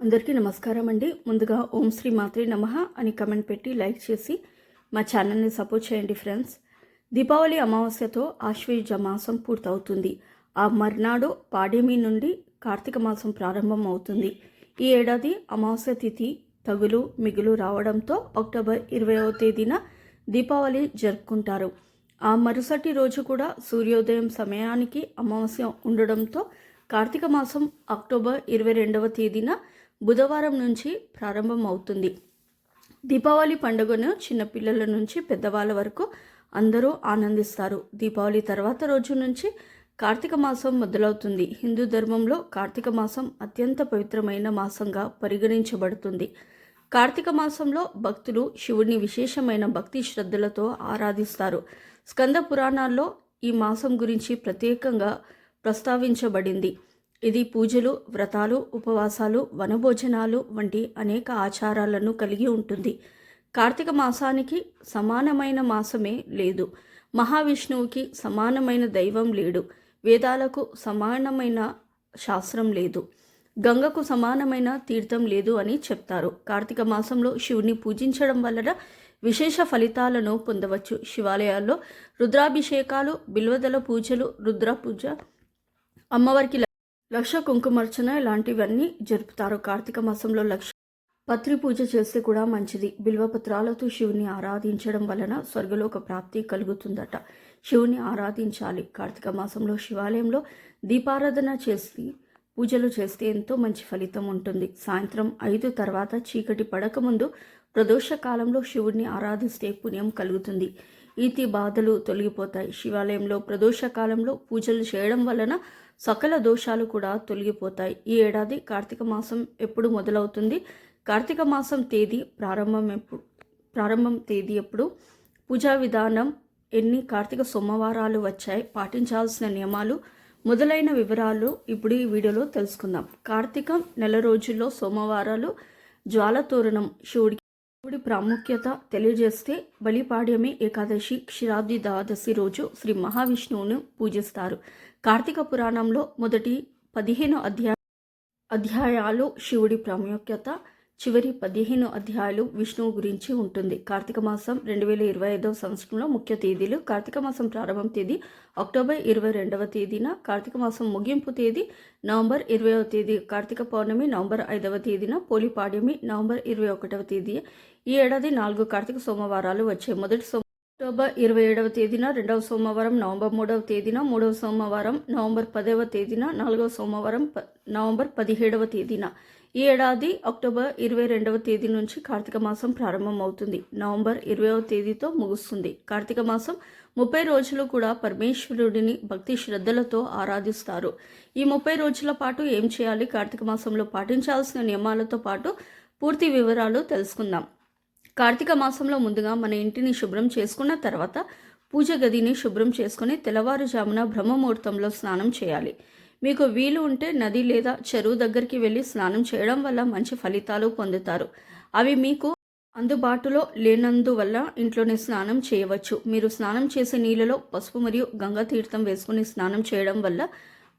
అందరికీ నమస్కారం అండి. ముందుగా ఓం శ్రీ మాత్రే నమః అని కమెంట్ పెట్టి లైక్ చేసి మా ఛానల్ని సపోర్ట్ చేయండి ఫ్రెండ్స్. దీపావళి అమావాస్యతో ఆశ్వయుజ మాసం పూర్తవుతుంది. ఆ మర్నాడు పాడ్యమి నుండి కార్తీక మాసం ప్రారంభం అవుతుంది. ఈ ఏడాది అమావాస్య తిథి తగులు మిగులు రావడంతో అక్టోబర్ 20వ తేదీన దీపావళి జరుపుకుంటారు. ఆ మరుసటి రోజు కూడా సూర్యోదయం సమయానికి అమావాస్య ఉండడంతో కార్తీక మాసం అక్టోబర్ 22వ తేదీన బుధవారం నుంచి ప్రారంభం అవుతుంది. దీపావళి పండుగను చిన్నపిల్లల నుంచి పెద్దవాళ్ళ వరకు అందరూ ఆనందిస్తారు. దీపావళి తర్వాత రోజు నుంచి కార్తీక మాసం మొదలవుతుంది. హిందూ ధర్మంలో కార్తీక మాసం అత్యంత పవిత్రమైన మాసంగా పరిగణించబడుతుంది. కార్తీక మాసంలో భక్తులు శివుడిని విశేషమైన భక్తి శ్రద్ధలతో ఆరాధిస్తారు. స్కంద పురాణాల్లో ఈ మాసం గురించి ప్రత్యేకంగా ప్రస్తావించబడింది. ఇది పూజలు, వ్రతాలు, ఉపవాసాలు, వనభోజనాలు వంటి అనేక ఆచారాలను కలిగి ఉంటుంది. కార్తీక మాసానికి సమానమైన మాసమే లేదు. మహావిష్ణువుకి సమానమైన దైవం లేడు. వేదాలకు సమానమైన శాస్త్రం లేదు. గంగకు సమానమైన తీర్థం లేదు అని చెప్తారు. కార్తీక మాసంలో శివుని పూజించడం వలన విశేష ఫలితాలను పొందవచ్చు. శివాలయాల్లో రుద్రాభిషేకాలు, బిల్వదల పూజలు, రుద్ర పూజ, అమ్మవారికి లక్ష కుంకుమార్చన ఇలాంటివన్నీ జరుపుతారు. కార్తీక మాసంలో పత్రి పూజ చేస్తే కూడా మంచిది. బిల్వపత్రాలతో శివుని ఆరాధించడం వలన స్వర్గలోక ప్రాప్తి కలుగుతుందట. శివుని ఆరాధించాలి. కార్తీక మాసంలో శివాలయంలో దీపారాధన చేసి పూజలు చేస్తే ఎంతో మంచి ఫలితం ఉంటుంది. సాయంత్రం 5 తర్వాత చీకటి పడకముందు ప్రదోష కాలంలో శివుడిని ఆరాధిస్తే పుణ్యం కలుగుతుంది. ఈతి బాధలు తొలగిపోతాయి. శివాలయంలో ప్రదోష కాలంలో పూజలు చేయడం వలన సకల దోషాలు కూడా తొలగిపోతాయి. ఈ ఏడాది కార్తీక మాసం ఎప్పుడు మొదలవుతుంది? కార్తీక మాసం తేదీ ప్రారంభం తేదీ ఎప్పుడు? పూజా విధానం, ఎన్ని కార్తీక సోమవారాలు వచ్చాయి, పాటించాల్సిన నియమాలు మొదలైన వివరాలు ఇప్పుడు ఈ వీడియోలో తెలుసుకుందాం. కార్తీకం నెల రోజుల్లో సోమవారాలు జ్వాలతోరణం శివుడి ప్రాముఖ్యత తెలియజేస్తే బలిపాడ్యమి, ఏకాదశి, క్షీరాబ్ది ద్వాదశి రోజు శ్రీ మహావిష్ణువును పూజిస్తారు. కార్తీక పురాణంలో మొదటి 15 అధ్యాయాలు శివుడి ప్రాముఖ్యత, చివరి 15 అధ్యాయాలు విష్ణువు గురించి ఉంటుంది. కార్తీక మాసం 2025వ సంవత్సరంలో ముఖ్య తేదీలు. కార్తీక మాసం ప్రారంభం తేదీ అక్టోబర్ 22వ తేదీన, కార్తీక మాసం ముగింపు తేదీ నవంబర్ 20వ తేదీ, కార్తీక పౌర్ణమి నవంబర్ 5వ తేదీన, పోలిపాడ్యమి నవంబర్ 21వ తేదీ. ఈ ఏడాది 4 కార్తీక సోమవారాలు వచ్చాయి. మొదటి అక్టోబర్ 27వ తేదీన, 2వ సోమవారం నవంబర్ 3వ తేదీన, 3వ సోమవారం నవంబర్ 10వ తేదీన, 4వ సోమవారం నవంబర్ 17వ తేదీన. ఈ ఏడాది అక్టోబర్ 22వ తేదీ నుంచి కార్తీక మాసం ప్రారంభం అవుతుంది. నవంబర్ 20వ తేదీతో ముగుస్తుంది. కార్తీక మాసం 30 రోజులు కూడా పరమేశ్వరుడిని భక్తి శ్రద్ధలతో ఆరాధిస్తారు. ఈ 30 రోజుల పాటు ఏం చేయాలి, కార్తీక మాసంలో పాటించాల్సిన నియమాలతో పాటు పూర్తి వివరాలు తెలుసుకుందాం. కార్తీక మాసంలో ముందుగా మన ఇంటిని శుభ్రం చేసుకున్న తర్వాత పూజ గదిని శుభ్రం చేసుకుని తెల్లవారుజామున బ్రహ్మముహూర్తంలో స్నానం చేయాలి. మీకు వీలు ఉంటే నది లేదా చెరువు దగ్గరికి వెళ్ళి స్నానం చేయడం వల్ల మంచి ఫలితాలు పొందుతారు. అవి మీకు అందుబాటులో లేనందువల్ల ఇంట్లోనే స్నానం చేయవచ్చు. మీరు స్నానం చేసే నీళ్ళలో పసుపు మరియు గంగా తీర్థం వేసుకుని స్నానం చేయడం వల్ల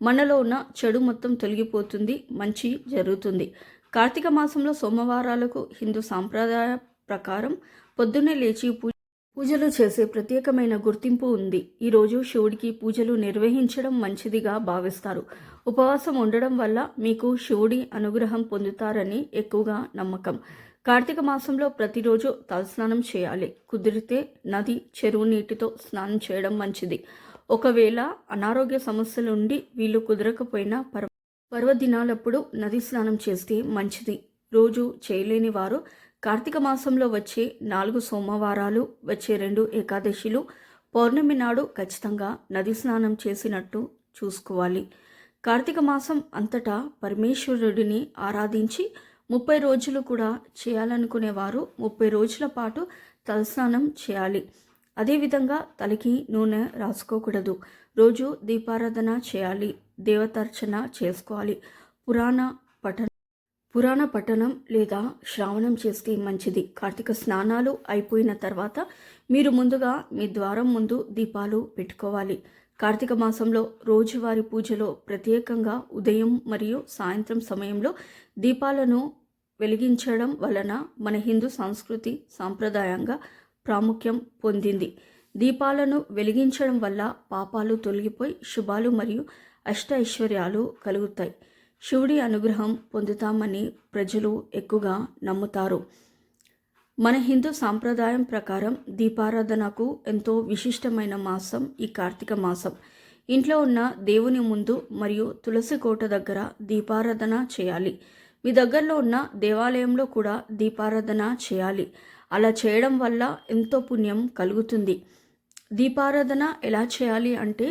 మనలో ఉన్న చెడు మొత్తం తొలగిపోతుంది, మంచి జరుగుతుంది. కార్తీక మాసంలో సోమవారాలకు హిందూ సాంప్రదాయ ప్రకారం పొద్దున్నే లేచి పూజలు చేసే ప్రత్యేకమైన గుర్తింపు ఉంది. ఈరోజు శివుడికి పూజలు నిర్వహించడం మంచిదిగా భావిస్తారు. ఉపవాసం ఉండడం వల్ల మీకు శివుడి అనుగ్రహం పొందుతారని ఎక్కువగా నమ్మకం. కార్తీక మాసంలో ప్రతిరోజు తలస్నానం చేయాలి. కుదిరితే నది, చెరువు నీటితో స్నానం చేయడం మంచిది. ఒకవేళ అనారోగ్య సమస్యలుండి వీళ్ళు కుదరకపోయినా పర్వదినాలప్పుడు నది స్నానం చేస్తే మంచిది. రోజు చేయలేని వారు కార్తీక మాసంలో వచ్చే 4 సోమవారాలు, వచ్చే 2 ఏకాదశిలు, పౌర్ణమి నాడు ఖచ్చితంగా నది స్నానం చేసినట్టు చూసుకోవాలి. కార్తీక మాసం అంతటా పరమేశ్వరుడిని ఆరాధించి 30 రోజులు కూడా చేయాలనుకునేవారు 30 రోజుల పాటు తలస్నానం చేయాలి. అదేవిధంగా తలకి నూనె రాసుకోకూడదు. రోజు దీపారాధన చేయాలి. దేవతార్చన చేసుకోవాలి. పురాణ పఠనం లేదా శ్రావణం చేస్తే మంచిది. కార్తీక స్నానాలు అయిపోయిన తర్వాత మీరు ముందుగా మీ ద్వారం ముందు దీపాలు పెట్టుకోవాలి. కార్తీక మాసంలో రోజువారీ పూజలో ప్రత్యేకంగా ఉదయం మరియు సాయంత్రం సమయంలో దీపాలను వెలిగించడం వలన మన హిందూ సంస్కృతి సాంప్రదాయంగా ప్రాముఖ్యం పొందింది. దీపాలను వెలిగించడం వల్ల పాపాలు తొలగిపోయి శుభాలు మరియు అష్ట ఐశ్వర్యాలు కలుగుతాయి. శివుడి అనుగ్రహం పొందుతామని ప్రజలు ఎక్కువగా నమ్ముతారు. మన హిందూ సాంప్రదాయం ప్రకారం దీపారాధనకు ఎంతో విశిష్టమైన మాసం ఈ కార్తీక మాసం. ఇంట్లో ఉన్న దేవుని ముందు మరియు తులసి కోట దగ్గర దీపారాధన చేయాలి. మీ దగ్గరలో ఉన్న దేవాలయంలో కూడా దీపారాధన చేయాలి. అలా చేయడం వల్ల ఎంతో పుణ్యం కలుగుతుంది. దీపారాధన ఎలా చేయాలి అంటే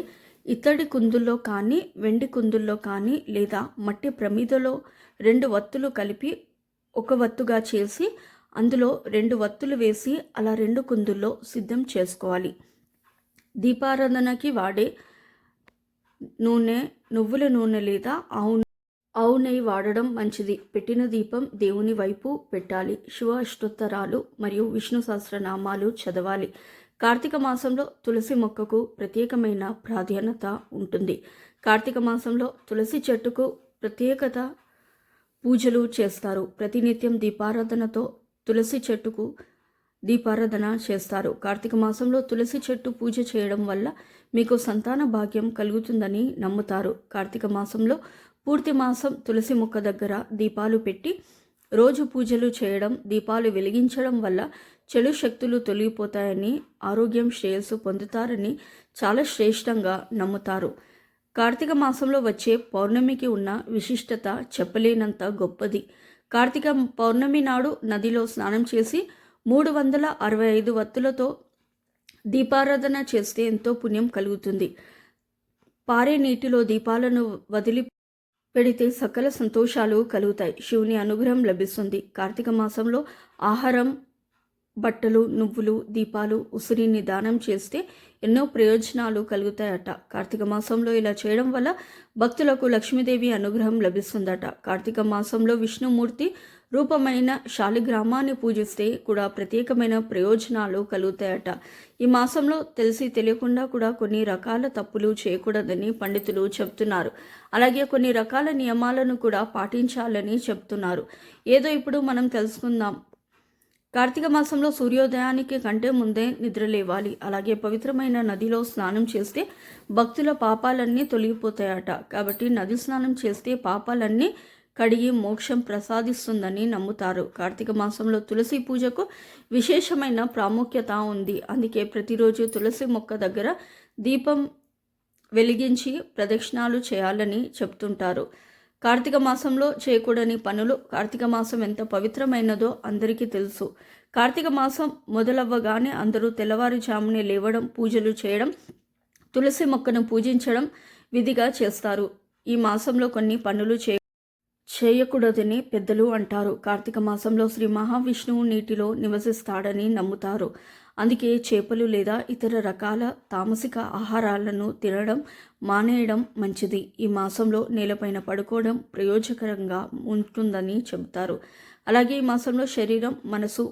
ఇత్తడి కుందుల్లో కానీ వెండి కుందుల్లో కానీ లేదా మట్టి ప్రమిదలో 2 వత్తులు కలిపి ఒక వత్తుగా చేసి అందులో 2 వత్తులు వేసి అలా 2 కుందుల్లో సిద్ధం చేసుకోవాలి. దీపారాధనకి వాడే నూనె నువ్వుల నూనె లేదా ఆవు నెయ్యి వాడడం మంచిది. పెట్టిన దీపం దేవుని వైపు పెట్టాలి. శివ అష్టోత్తరాలు మరియు విష్ణు సహస్రనామాలు చదవాలి. కార్తీక మాసంలో తులసి మొక్కకు ప్రత్యేకమైన ప్రాధాన్యత ఉంటుంది. కార్తీక మాసంలో తులసి చెట్టుకు ప్రత్యేకత పూజలు చేస్తారు. ప్రతినిత్యం దీపారాధనతో తులసి చెట్టుకు దీపారాధన చేస్తారు. కార్తీక మాసంలో తులసి చెట్టు పూజ చేయడం వల్ల మీకు సంతాన భాగ్యం కలుగుతుందని నమ్ముతారు. కార్తీక మాసంలో పూర్తి మాసం తులసి మొక్క దగ్గర దీపాలు పెట్టి రోజు పూజలు చేయడం, దీపాలు వెలిగించడం వల్ల చెడు శక్తులు తొలగిపోతాయని, ఆరోగ్యం శ్రేయస్సు పొందుతారని చాలా శ్రేష్టంగా నమ్ముతారు. కార్తీక మాసంలో వచ్చే పౌర్ణమికి ఉన్న విశిష్టత చెప్పలేనంత గొప్పది. కార్తీక పౌర్ణమి నాడు నదిలో స్నానం చేసి 365 వత్తులతో దీపారాధన చేస్తే ఎంతో పుణ్యం కలుగుతుంది. పారే నీటిలో దీపాలను వదిలి పెడితే సకల సంతోషాలు కలుగుతాయి. శివుని అనుగ్రహం లభిస్తుంది. కార్తీక మాసంలో ఆహారం, బట్టలు, నువ్వులు, దీపాలు, ఉసిరిని దానం చేస్తే ఎన్నో ప్రయోజనాలు కలుగుతాయట. కార్తీక మాసంలో ఇలా చేయడం వల్ల భక్తులకు లక్ష్మీదేవి అనుగ్రహం లభిస్తుందట. కార్తీక మాసంలో విష్ణుమూర్తి రూపమైన శాలిగ్రామాన్ని పూజిస్తే కూడా ప్రత్యేకమైన ప్రయోజనాలు కలుగుతాయట. ఈ మాసంలో తెలిసి తెలియకుండా కూడా కొన్ని రకాల తప్పులు చేయకూడదని పండితులు చెప్తున్నారు. అలాగే కొన్ని రకాల నియమాలను కూడా పాటించాలని చెప్తున్నారు. ఏదో ఇప్పుడు మనం తెలుసుకుందాం. కార్తీక మాసంలో సూర్యోదయానికి కంటే ముందే నిద్రలేవాలి. అలాగే పవిత్రమైన నదిలో స్నానం చేస్తే భక్తుల పాపాలన్నీ తొలగిపోతాయట. కాబట్టి నది స్నానం చేస్తే పాపాలన్నీ కడిగి మోక్షం ప్రసాదిస్తుందని నమ్ముతారు. కార్తీక మాసంలో తులసి పూజకు విశేషమైన ప్రాముఖ్యత ఉంది. అందుకే ప్రతిరోజు తులసి మొక్క దగ్గర దీపం వెలిగించి ప్రదక్షిణాలు చేయాలని చెప్తుంటారు. కార్తీక మాసంలో చేయకూడని పనులు. కార్తీక మాసం ఎంత పవిత్రమైనదో అందరికీ తెలుసు. కార్తీక మాసం మొదలవ్వగానే అందరూ తెల్లవారుజామునే లేవడం, పూజలు చేయడం, తులసి మొక్కను పూజించడం విధిగా చేస్తారు. ఈ మాసంలో కొన్ని పనులు చేయకూడదని పెద్దలు అంటారు. కార్తీక మాసంలో శ్రీ మహావిష్ణువు నీటిలో నివసిస్తాడని నమ్ముతారు. అందుకే చేపలు లేదా ఇతర రకాల తామసిక ఆహారాలను తినడం మానేయడం మంచిది. ఈ మాసంలో నేలపైన పడుకోవడం ప్రయోజకరంగా ఉంటుందని చెబుతారు. అలాగే ఈ మాసంలో శరీరం, మనసు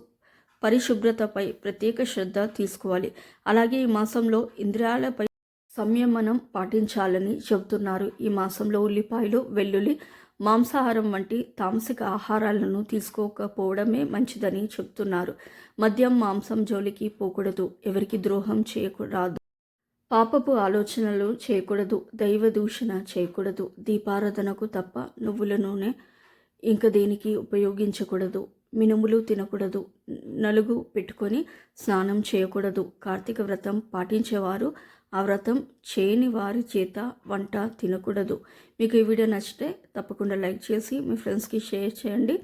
పరిశుభ్రతపై ప్రత్యేక శ్రద్ధ తీసుకోవాలి. అలాగే ఈ మాసంలో ఇంద్రియాలపై సంయమనం పాటించాలని చెబుతున్నారు. ఈ మాసంలో ఉల్లిపాయలు, వెల్లుల్లి, మాంసాహారం వంటి తామసిక ఆహారాలను తీసుకోకపోవడమే మంచిదని చెప్తున్నారు. మద్యం, మాంసం జోలికి పోకూడదు. ఎవరికి ద్రోహం చేయకూడదు. పాపపు ఆలోచనలు చేయకూడదు. దైవ దూషణ చేయకూడదు. దీపారాధనకు తప్ప నువ్వుల నూనె ఇంక దేనికి ఉపయోగించకూడదు. మినుములు తినకూడదు. నలుగు పెట్టుకొని స్నానం చేయకూడదు. కార్తీక వ్రతం పాటించేవారు ఆ వ్రతం చేయని వారి చేత వంట తినకూడదు. మీకు ఈ వీడియో నచ్చితే తప్పకుండా లైక్ చేసి మీ ఫ్రెండ్స్కి షేర్ చేయండి.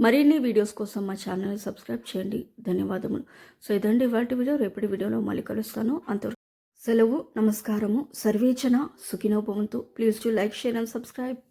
మరిన్ని వీడియోస్ కోసం మా ఛానల్ని సబ్స్క్రైబ్ చేయండి. ధన్యవాదములు. సో ఇదండి ఇవాళ వీడియో. రేపటి వీడియోలో మళ్ళీ కలుస్తాను. అంతవరకు సెలవు. నమస్కారము. సర్వేజన సుఖినో భవంతు. Please to like, share and subscribe.